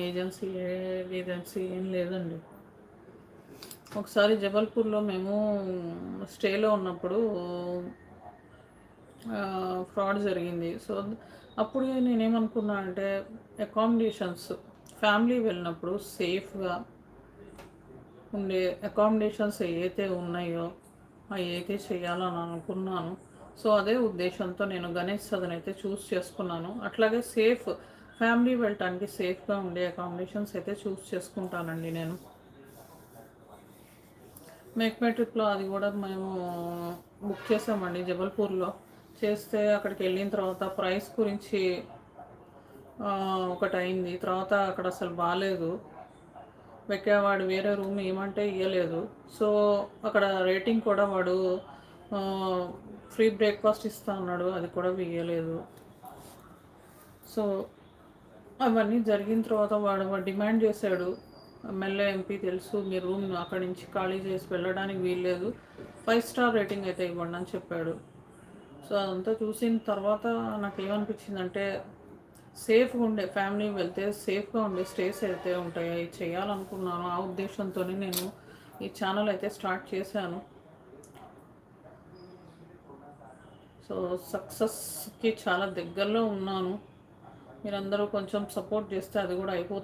Agency agency ఏం లేదండి. ఒకసారి జబల్పూర్లో మేము స్టేలో ఉన్నప్పుడు ఫ్రాడ్ జరిగింది. సో అప్పుడు నేనేమనుకున్నా అంటే అకామిడేషన్స్ ఫ్యామిలీ వెళ్ళినప్పుడు సేఫ్గా ఉండే అకామిడేషన్స్ ఏవైతే ఉన్నాయో అవి అయితే చేయాలని అనుకున్నాను. సో అదే ఉద్దేశంతో నేను గణేష్ సదన్ అయితే చూస్ చేసుకున్నాను. అట్లాగే ఫ్యామిలీ వెళ్ళటానికి సేఫ్గా ఉండే అకామిడేషన్స్ అయితే చూస్ చేసుకుంటానండి నేను. మేక్మెట్రిక్లో అది కూడా మేము బుక్ చేసామండి జబల్పూర్లో. చేస్తే అక్కడికి వెళ్ళిన తర్వాత ప్రైస్ గురించి ఒకటి అయింది. తర్వాత అక్కడ అసలు బాగాలేదు. వాడు వేరే రూమ్ ఏమంటే ఇవ్వలేదు. సో అక్కడ రేటింగ్ కూడా వాడు ఫ్రీ బ్రేక్ఫాస్ట్ ఇస్తా అన్నాడు, అది కూడా ఇవ్వలేదు. సో అవన్నీ జరిగిన తర్వాత వాడు డిమాండ్ చేశాడు, ఎమ్మెల్యే ఎంపీ తెలుసు, మీ రూమ్ అక్కడి నుంచి ఖాళీ చేసి వెళ్ళడానికి వీల్లేదు, 5 స్టార్ రేటింగ్ అయితే ఇవ్వండి అని చెప్పాడు. సో అదంతా చూసిన తర్వాత నాకు ఏమనిపించిందంటే సేఫ్గా ఉండే ఫ్యామిలీ వెళ్తే సేఫ్గా ఉండే స్టేస్ అయితే ఉంటాయి, అవి చేయాలనుకున్నాను. ఆ ఉద్దేశంతోనే నేను ఈ ఛానల్ అయితే స్టార్ట్ చేశాను. సో సక్సెస్కి చాలా దగ్గరలో ఉన్నాను. మీరందరూ కొంచెం సపోర్ట్ చేస్తే అది కూడా అయిపోతుంది.